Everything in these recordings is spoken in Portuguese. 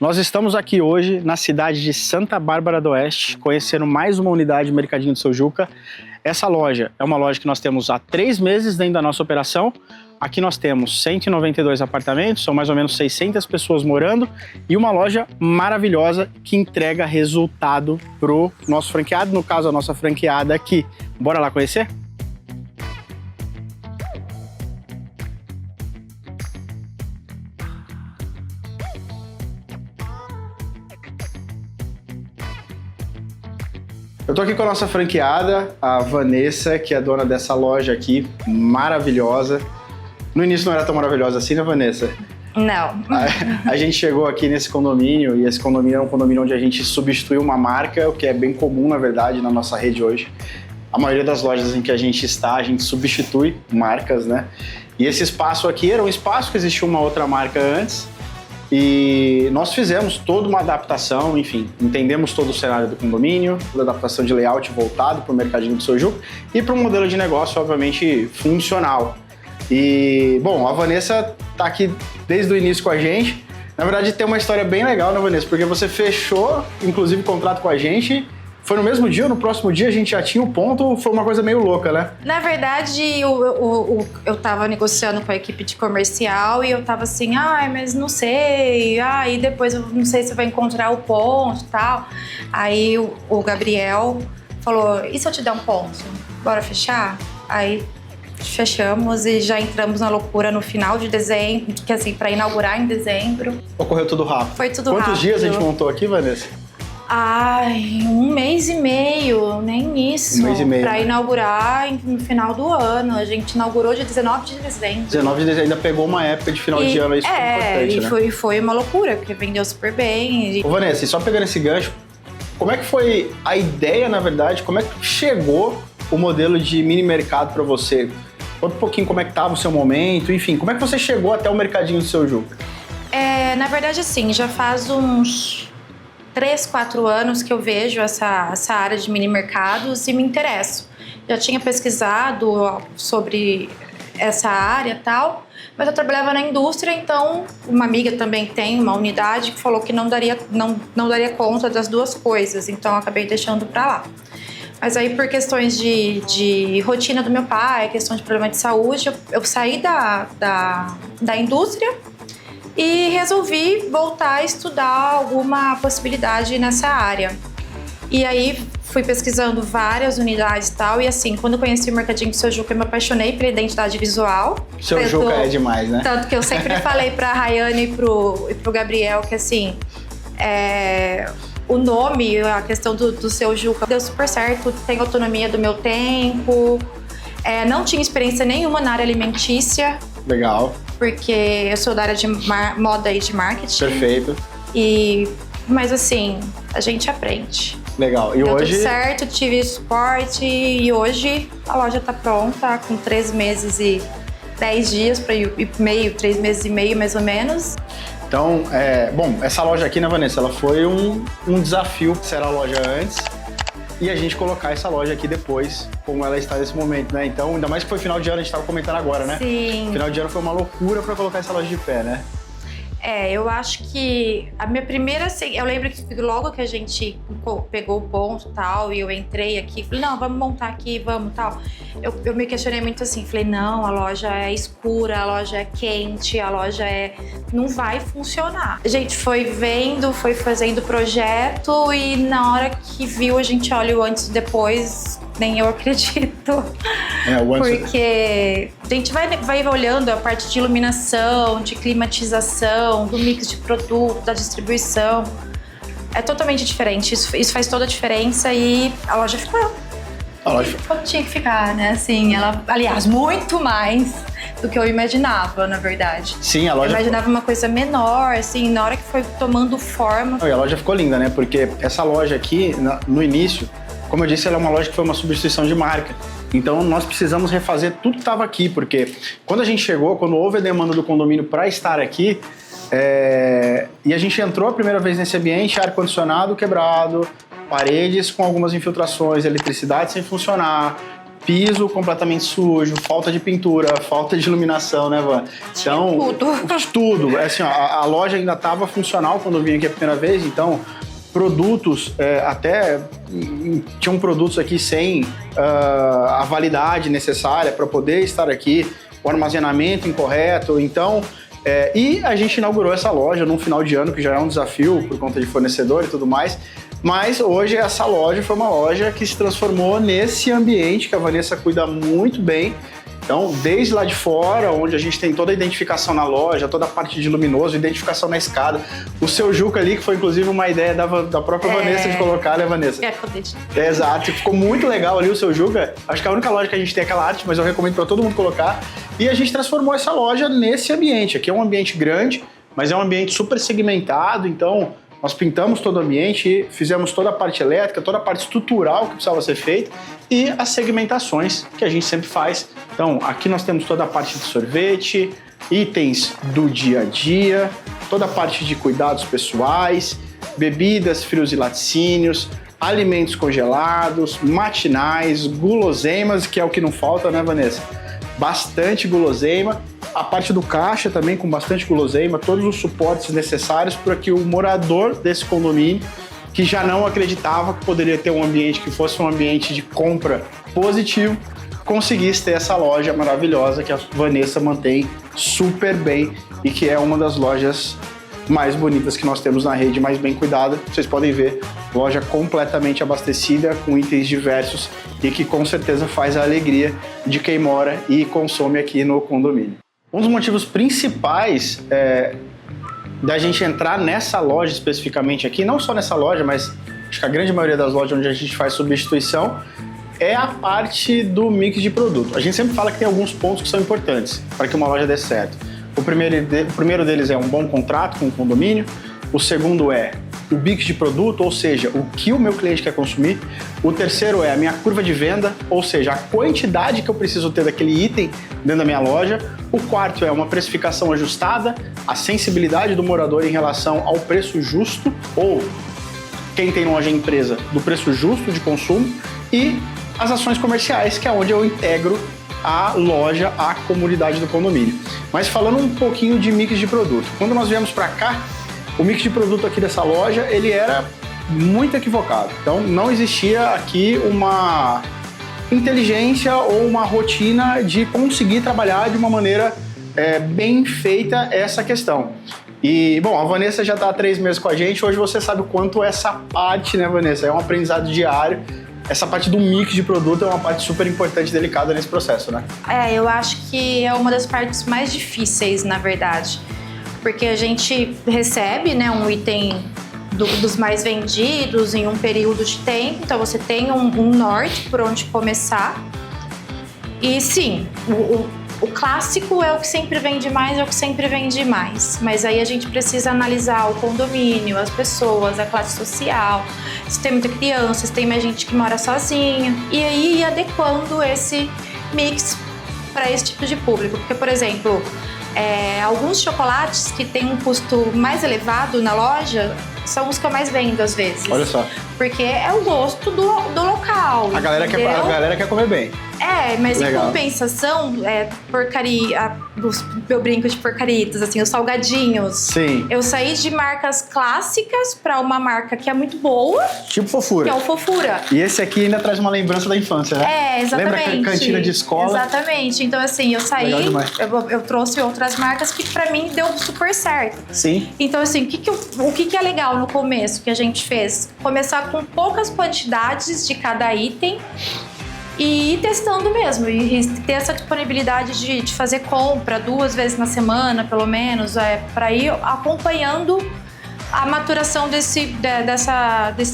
Nós estamos aqui hoje na cidade de Santa Bárbara do Oeste, conhecendo mais uma unidade do Mercadinho do Seu Juca. Essa loja é uma loja que nós temos há 3 meses dentro da nossa operação. Aqui nós temos 192 apartamentos, são mais ou menos 600 pessoas morando e uma loja maravilhosa que entrega resultado pro nosso franqueado, no caso a nossa franqueada aqui. Bora lá conhecer? Eu tô aqui com a nossa franqueada, a Vanessa, que é dona dessa loja aqui, maravilhosa. No início não era tão maravilhosa assim, né, Vanessa? Não. A gente chegou aqui nesse condomínio, e esse condomínio é um condomínio onde a gente substituiu uma marca, o que é bem comum, na verdade, na nossa rede hoje. A maioria das lojas em que a gente está, a gente substitui marcas, né? E esse espaço aqui era um espaço que existia uma outra marca antes, e nós fizemos toda uma adaptação, enfim, entendemos todo o cenário do condomínio, toda a adaptação de layout voltado para o Mercadinho do Seu Juca e para um modelo de negócio, obviamente, funcional. E, bom, a Vanessa tá aqui desde o início com a gente. Na verdade, tem uma história bem legal, né, Vanessa? Porque você fechou, inclusive, o contrato com a gente. Foi no mesmo dia ou no próximo dia a gente já tinha o ponto? Foi uma coisa meio louca, né? Na verdade, eu tava negociando com a equipe de comercial e eu tava assim, mas não sei, e depois eu não sei se vai encontrar o ponto e tal. Aí o Gabriel falou, e se eu te der um ponto? Bora fechar? Aí fechamos e já entramos na loucura no final de dezembro, que assim, pra inaugurar em dezembro. Ocorreu tudo rápido. Foi tudo rápido. Quantos dias a gente montou aqui, Vanessa? 1 mês e meio, nem isso. 1 mês e meio. Pra inaugurar no final do ano. A gente inaugurou dia 19 de dezembro. 19 de dezembro, ainda pegou uma época de final de ano, isso foi importante, né? Foi uma loucura, porque vendeu super bem. Ô Vanessa, e só pegando esse gancho, como é que foi a ideia, na verdade, como é que chegou o modelo de mini mercado pra você? Conta um pouquinho como é que tava o seu momento, enfim, como é que você chegou até o Mercadinho do Seu Juca? Na verdade, assim, já faz uns 3, 4 anos que eu vejo essa área de mini mercados e me interesso. Já tinha pesquisado sobre essa área e tal, mas eu trabalhava na indústria, então uma amiga também tem uma unidade que falou que não daria conta das duas coisas, então eu acabei deixando pra lá. Mas aí por questões de rotina do meu pai, questão de problema de saúde, eu saí da indústria e resolvi voltar a estudar alguma possibilidade nessa área. E aí fui pesquisando várias unidades e tal, e assim, quando eu conheci o Mercadinho do Seu Juca, eu me apaixonei pela identidade visual. Seu Juca é demais, né? Tanto que eu sempre falei pra Rayane e pro Gabriel que assim, o nome, a questão do Seu Juca deu super certo, tem autonomia do meu tempo, não tinha experiência nenhuma na área alimentícia. Legal. Porque eu sou da área de moda e de marketing. Perfeito. Mas assim, a gente aprende. Legal. E deu hoje? Tudo certo, tive suporte e hoje a loja tá pronta com 3 meses e 10 dias para ir meio, 3 meses e meio mais ou menos. Então, bom, essa loja aqui, né, Vanessa, ela foi um desafio ser a loja antes e a gente colocar essa loja aqui depois, como ela está nesse momento, né? Então, ainda mais que foi final de ano, a gente estava comentando agora, né? Sim. Final de ano foi uma loucura para colocar essa loja de pé, né? Eu acho que a minha primeira... Eu lembro que logo que a gente pegou o ponto e tal, e eu entrei aqui, falei, não, vamos montar aqui, vamos tal. Eu me questionei muito assim, falei, não, a loja é escura, a loja é quente, a loja não vai funcionar. A gente foi vendo, foi fazendo projeto e na hora que viu, a gente olha o antes e depois, nem eu acredito. Porque a gente vai olhando a parte de iluminação, de climatização, do mix de produto, da distribuição. É totalmente diferente. Isso faz toda a diferença e a loja ficou. Tinha que ficar, né? Assim, aliás, muito mais do que eu imaginava, na verdade. Sim, a loja... Eu imaginava uma coisa menor, assim, na hora que foi tomando forma. E a loja ficou linda, né? Porque essa loja aqui, no início, como eu disse, ela é uma loja que foi uma substituição de marca. Então, nós precisamos refazer tudo que estava aqui, porque quando a gente chegou, quando houve a demanda do condomínio para estar aqui, e a gente entrou a primeira vez nesse ambiente, ar-condicionado quebrado, paredes com algumas infiltrações, eletricidade sem funcionar, piso completamente sujo, falta de pintura, falta de iluminação, né, Van? Então, tudo. Assim, ó, a loja ainda estava funcional quando eu vim aqui a primeira vez, então produtos, até tinham produtos aqui sem a validade necessária para poder estar aqui, o armazenamento incorreto, então... e a gente inaugurou essa loja num final de ano, que já é um desafio por conta de fornecedor e tudo mais, mas hoje essa loja foi uma loja que se transformou nesse ambiente que a Vanessa cuida muito bem. Então, desde lá de fora, onde a gente tem toda a identificação na loja, toda a parte de luminoso, identificação na escada. O seu Juca ali, que foi inclusive uma ideia da própria Vanessa de colocar, né, Vanessa? Exato, ficou muito legal ali o seu Juca. Acho que é a única loja que a gente tem aquela arte, mas eu recomendo para todo mundo colocar. E a gente transformou essa loja nesse ambiente. Aqui é um ambiente grande, mas é um ambiente super segmentado, então... Nós pintamos todo o ambiente, fizemos toda a parte elétrica, toda a parte estrutural que precisava ser feita e as segmentações que a gente sempre faz. Então, aqui nós temos toda a parte de sorvete, itens do dia a dia, toda a parte de cuidados pessoais, bebidas, frios e laticínios, alimentos congelados, matinais, guloseimas, que é o que não falta, né, Vanessa? Bastante guloseima. A parte do caixa também com bastante guloseima, todos os suportes necessários para que o morador desse condomínio, que já não acreditava que poderia ter um ambiente que fosse um ambiente de compra positivo, conseguisse ter essa loja maravilhosa que a Vanessa mantém super bem e que é uma das lojas mais bonitas que nós temos na rede, mais bem cuidada. Vocês podem ver, loja completamente abastecida, com itens diversos e que com certeza faz a alegria de quem mora e consome aqui no condomínio. Um dos motivos principais da gente entrar nessa loja especificamente aqui, não só nessa loja, mas acho que a grande maioria das lojas onde a gente faz substituição, é a parte do mix de produto. A gente sempre fala que tem alguns pontos que são importantes para que uma loja dê certo. O primeiro deles é um bom contrato com o condomínio, o segundo é o mix de produto, ou seja, o que o meu cliente quer consumir. O terceiro é a minha curva de venda, ou seja, a quantidade que eu preciso ter daquele item dentro da minha loja. O quarto é uma precificação ajustada, a sensibilidade do morador em relação ao preço justo, ou quem tem loja em empresa, do preço justo de consumo. E as ações comerciais, que é onde eu integro a loja à comunidade do condomínio. Mas falando um pouquinho de mix de produto, quando nós viemos para cá, o mix de produto aqui dessa loja, ele era muito equivocado. Então, não existia aqui uma inteligência ou uma rotina de conseguir trabalhar de uma maneira bem feita essa questão. E, bom, a Vanessa já está há 3 meses com a gente, hoje você sabe o quanto essa parte, né, Vanessa, é um aprendizado diário. Essa parte do mix de produto é uma parte super importante e delicada nesse processo, né? Eu acho que é uma das partes mais difíceis, na verdade. Porque a gente recebe, né, um item dos mais vendidos em um período de tempo, então você tem um norte por onde começar. E sim, o clássico é o que sempre vende mais, é o que sempre vende mais. Mas aí a gente precisa analisar o condomínio, as pessoas, a classe social, se tem muita criança, se tem mais gente que mora sozinha. E aí ir adequando esse mix para esse tipo de público. Porque, por exemplo, alguns chocolates que têm um custo mais elevado na loja são os que eu mais vendo às vezes. Olha só. Porque é o gosto do local. A galera quer comer bem. Mas legal. Em compensação, porcaria, eu brinco de porcaritas, assim, os salgadinhos. Sim. Eu saí de marcas clássicas pra uma marca que é muito boa. Tipo Fofura. Que é o Fofura. E esse aqui ainda traz uma lembrança da infância, né? Exatamente. Lembra a cantina de escola? Exatamente. Então, assim, eu saí, eu trouxe outras marcas que pra mim deu super certo. Sim. Então, assim, o que é legal no começo que a gente fez? Começar com poucas quantidades de cada item e ir testando mesmo, e ter essa disponibilidade de fazer compra 2 vezes na semana, pelo menos, para ir acompanhando a maturação desses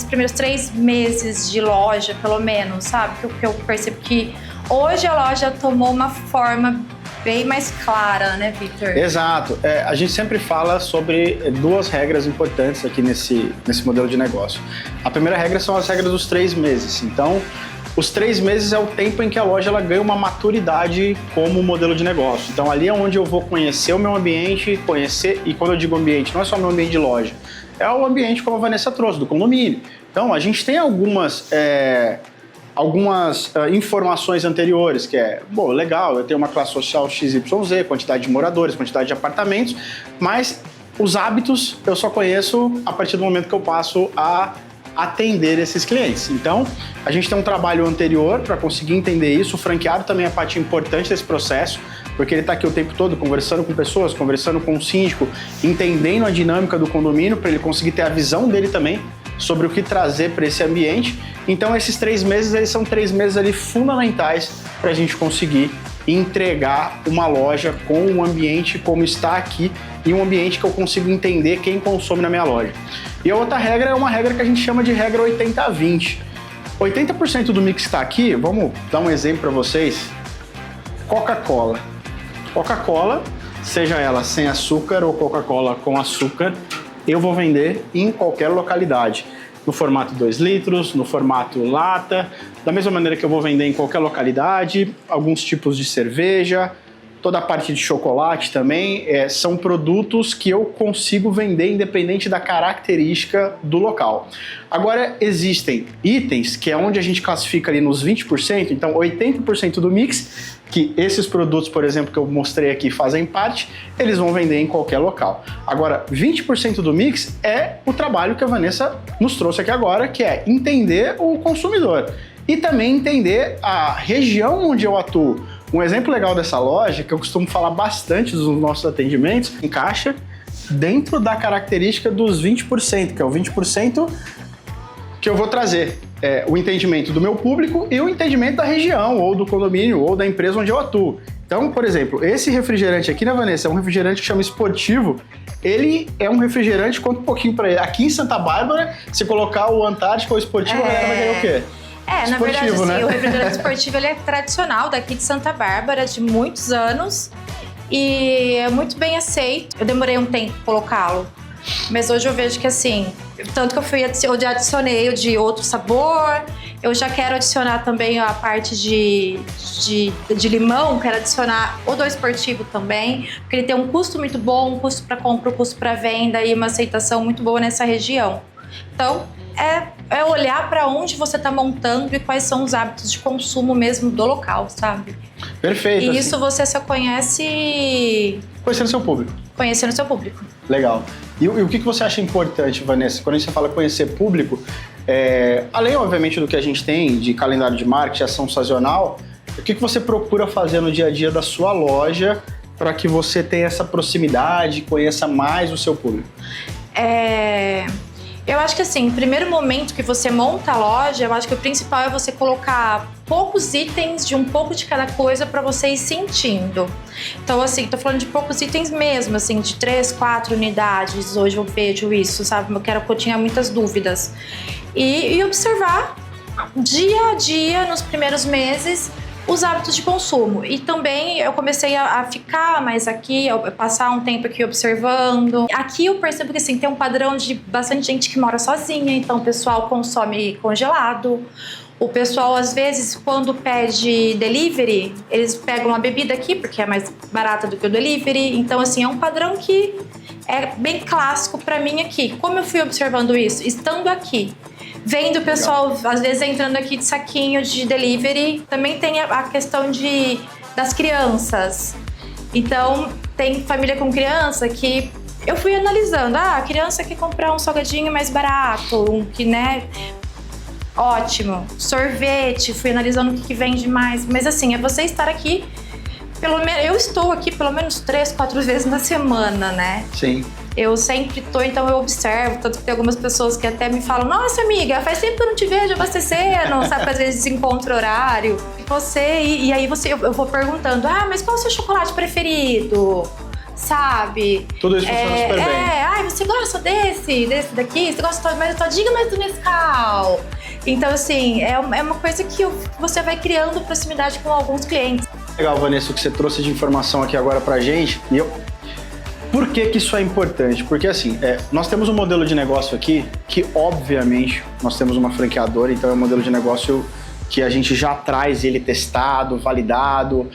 primeiros 3 meses de loja, pelo menos, sabe? Que eu percebo que hoje a loja tomou uma forma bem mais clara, né, Victor? Exato. A gente sempre fala sobre 2 regras importantes aqui nesse modelo de negócio. A primeira regra são as regras dos 3 meses. Então, os 3 meses é o tempo em que a loja ela ganha uma maturidade como modelo de negócio. Então, ali é onde eu vou conhecer o meu ambiente, e quando eu digo ambiente, não é só o meu ambiente de loja, é o ambiente como a Vanessa trouxe, do condomínio. Então, a gente tem algumas algumas informações anteriores, que é, bom, legal, eu tenho uma classe social XYZ, quantidade de moradores, quantidade de apartamentos, mas os hábitos eu só conheço a partir do momento que eu passo a atender esses clientes. Então, a gente tem um trabalho anterior para conseguir entender isso. O franqueado também é parte importante desse processo, porque ele está aqui o tempo todo conversando com pessoas, conversando com o síndico, entendendo a dinâmica do condomínio para ele conseguir ter a visão dele também sobre o que trazer para esse ambiente. Então, esses 3 meses, eles são 3 meses ali fundamentais para a gente conseguir entregar uma loja com um ambiente como está aqui e um ambiente que eu consigo entender quem consome na minha loja. E a outra regra é uma regra que a gente chama de regra 80-20. 80% do mix que está aqui, vamos dar um exemplo para vocês, Coca-Cola. Coca-Cola, seja ela sem açúcar ou Coca-Cola com açúcar, eu vou vender em qualquer localidade. No formato 2 litros, no formato lata, da mesma maneira que eu vou vender em qualquer localidade, alguns tipos de cerveja, toda a parte de chocolate também, são produtos que eu consigo vender independente da característica do local. Agora, existem itens que é onde a gente classifica ali nos 20%, então 80% do mix, que esses produtos, por exemplo, que eu mostrei aqui fazem parte, eles vão vender em qualquer local. Agora, 20% do mix é o trabalho que a Vanessa nos trouxe aqui agora, que é entender o consumidor e também entender a região onde eu atuo. Um exemplo legal dessa loja, que eu costumo falar bastante dos nossos atendimentos, encaixa dentro da característica dos 20%, que é o 20% que eu vou trazer. O entendimento do meu público e o entendimento da região, ou do condomínio, ou da empresa onde eu atuo. Então, por exemplo, esse refrigerante aqui, né, Vanessa, é um refrigerante que chama Esportivo. Ele é um refrigerante, conta um pouquinho pra ele. Aqui em Santa Bárbara, se colocar o Antártica ou o Esportivo, a galera vai ganhar o quê? Na verdade, assim, né? O refrigerante esportivo ele é tradicional daqui de Santa Bárbara, de muitos anos, e é muito bem aceito. Eu demorei um tempo para colocá-lo, mas hoje eu vejo que assim, tanto que eu já adicionei o de outro sabor, eu já quero adicionar também a parte de limão, quero adicionar o do esportivo também, porque ele tem um custo muito bom, um custo para compra, um custo para venda e uma aceitação muito boa nessa região. Então, é olhar para onde você está montando e quais são os hábitos de consumo mesmo do local, sabe? Perfeito. E assim. isso você só conhece... Conhecendo seu público. Conhecendo seu público. Legal. E o que você acha importante, Vanessa? Quando você fala conhecer público, além, obviamente, do que a gente tem de calendário de marketing, ação sazonal, o que você procura fazer no dia a dia da sua loja para que você tenha essa proximidade, conheça mais o seu público? Eu acho que assim, no primeiro momento que você monta a loja, eu acho que o principal é você colocar poucos itens de um pouco de cada coisa para você ir sentindo. Então assim, tô falando de poucos itens mesmo, assim, de 3, 4 unidades, hoje eu vejo isso, sabe? Eu tinha muitas dúvidas. E observar dia a dia, nos primeiros meses, os hábitos de consumo. E também eu comecei a ficar mais aqui, a passar um tempo aqui observando. Aqui eu percebo que assim, tem um padrão de bastante gente que mora sozinha, então o pessoal consome congelado. O pessoal, às vezes, quando pede delivery, eles pegam a bebida aqui, porque é mais barata do que o delivery. Então, assim, é um padrão que é bem clássico pra mim aqui. Como eu fui observando isso? Estando aqui. Vendo o pessoal, às vezes, entrando aqui de saquinho de delivery. Também tem a questão das crianças. Então, tem família com criança que eu fui analisando. A criança quer comprar um salgadinho mais barato, ótimo. Sorvete, fui analisando o que vende mais. Mas assim, é você estar aqui, eu estou aqui pelo menos 3, 4 vezes na semana, né? Sim. Eu sempre tô, então eu observo, tanto que tem algumas pessoas que até me falam: nossa amiga, faz tempo que eu não te vejo abastecendo, sabe? Às vezes encontra horário. E aí eu vou perguntando: mas qual é o seu chocolate preferido? Sabe? Tudo isso funciona super bem. Você gosta desse daqui? Você gosta mais da tua diga, mais do Nescau? Então, assim, é uma coisa que você vai criando proximidade com alguns clientes. Legal, Vanessa, o que você trouxe de informação aqui agora pra gente. Por que isso é importante? Porque assim, nós temos um modelo de negócio aqui que, obviamente, nós temos uma franqueadora, então é um modelo de negócio que a gente já traz ele testado, validado.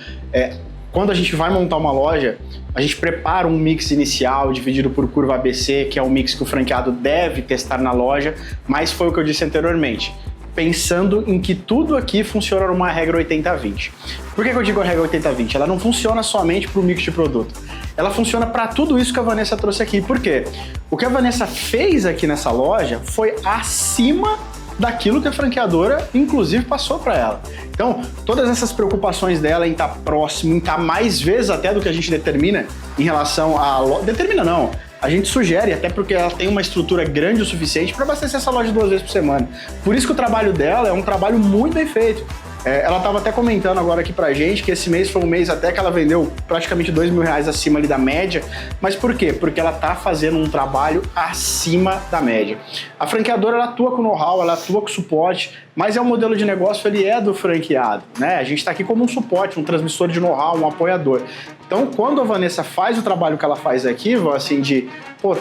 Quando a gente vai montar uma loja, a gente prepara um mix inicial dividido por curva ABC, que é um mix que o franqueado deve testar na loja, mas foi o que eu disse anteriormente. pensando em que tudo aqui funciona numa regra 80-20. Por que eu digo a regra 80-20? Ela não funciona somente para o mix de produto. Ela funciona para tudo isso que a Vanessa trouxe aqui. Por quê? O que a Vanessa fez aqui nessa loja foi acima daquilo que a franqueadora, inclusive, passou para ela. Então, todas essas preocupações dela em estar próximo, em estar mais vezes até do que a gente determina em relação a... Determina não. A gente sugere, até porque ela tem uma estrutura grande o suficiente para abastecer essa loja 2 vezes por semana. Por isso que o trabalho dela é um trabalho muito bem feito. Ela estava até comentando agora aqui pra gente que esse mês foi um mês até que ela vendeu praticamente R$2.000 acima ali da média. Mas por quê? Porque ela tá fazendo um trabalho acima da média. A franqueadora, ela atua com know-how, ela atua com suporte, mas o modelo de negócio, ele é do franqueado, né? A gente está aqui como um suporte, um transmissor de know-how, um apoiador. Então, quando a Vanessa faz o trabalho que ela faz aqui, assim, de,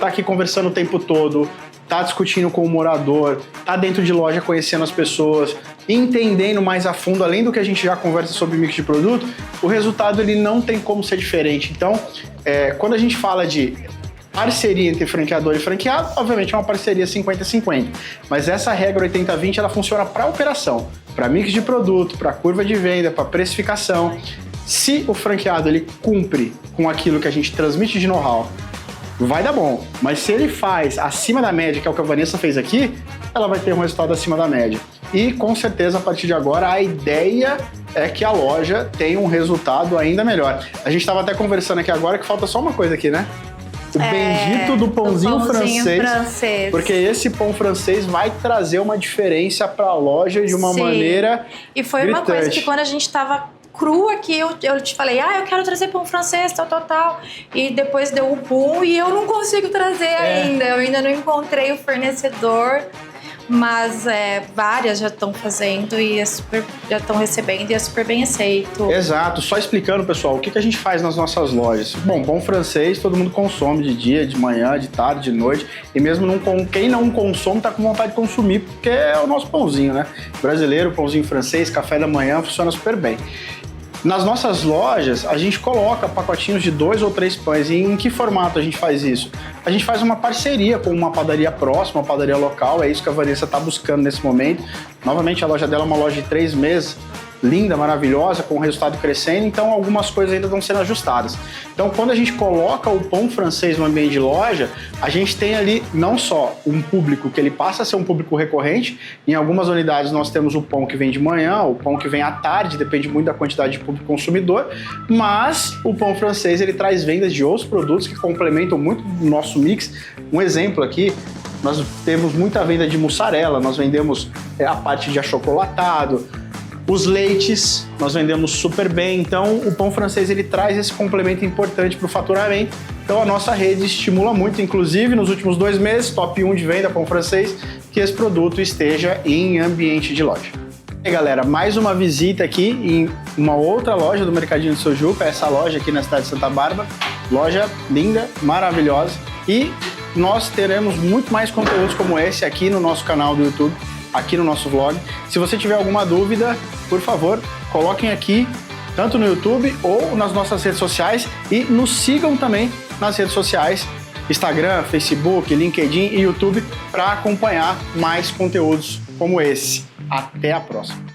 tá aqui conversando o tempo todo, tá discutindo com o morador, tá dentro de loja conhecendo as pessoas, entendendo mais a fundo, além do que a gente já conversa sobre mix de produto, o resultado ele não tem como ser diferente. Então, quando a gente fala de parceria entre franqueador e franqueado, obviamente é uma parceria 50-50, mas essa regra 80-20 ela funciona para operação, para mix de produto, para curva de venda, para precificação. Se o franqueado ele cumpre com aquilo que a gente transmite de know-how, vai dar bom, mas se ele faz acima da média, que é o que a Vanessa fez aqui, ela vai ter um resultado acima da média. E com certeza, a partir de agora, a ideia é que a loja tenha um resultado ainda melhor. A gente estava até conversando aqui agora que falta só uma coisa aqui, né? O bendito do pãozinho francês. Porque esse pão francês vai trazer uma diferença para a loja de uma maneira E foi gritante. Uma coisa que quando a gente estava cru aqui, eu te falei, eu quero trazer pão francês, tal. E depois deu o boom e eu não consigo trazer ainda. Eu ainda não encontrei o fornecedor. Mas várias já estão fazendo e já estão recebendo e é super bem aceito. Exato. Só explicando, pessoal, o que a gente faz nas nossas lojas. Bom, pão francês todo mundo consome de dia, de manhã, de tarde, de noite. E mesmo quem não consome tá com vontade de consumir, porque é o nosso pãozinho, né? Brasileiro, pãozinho francês, café da manhã, funciona super bem. Nas nossas lojas, a gente coloca pacotinhos de 2 ou 3 pães. E em que formato a gente faz isso? A gente faz uma parceria com uma padaria próxima, uma padaria local. É isso que a Vanessa está buscando nesse momento. Novamente, a loja dela é uma loja de 3 meses. Linda, maravilhosa, com o resultado crescendo, então algumas coisas ainda estão sendo ajustadas. Então, quando a gente coloca o pão francês no ambiente de loja, a gente tem ali não só um público que ele passa a ser um público recorrente, em algumas unidades nós temos o pão que vem de manhã, o pão que vem à tarde, depende muito da quantidade de público consumidor, mas o pão francês ele traz vendas de outros produtos que complementam muito o nosso mix. Um exemplo aqui, nós temos muita venda de mussarela, nós vendemos a parte de achocolatado, os leites, nós vendemos super bem, então o pão francês ele traz esse complemento importante para o faturamento, então a nossa rede estimula muito, inclusive nos últimos 2 meses, top 1 de venda pão francês, que esse produto esteja em ambiente de loja. E aí, galera, mais uma visita aqui em uma outra loja do Mercadinho do Seu Juca, essa loja aqui na cidade de Santa Bárbara, loja linda, maravilhosa, e nós teremos muito mais conteúdos como esse aqui no nosso canal do YouTube, aqui no nosso vlog. Se você tiver alguma dúvida, por favor, coloquem aqui, tanto no YouTube ou nas nossas redes sociais, e nos sigam também nas redes sociais, Instagram, Facebook, LinkedIn e YouTube, para acompanhar mais conteúdos como esse. Até a próxima!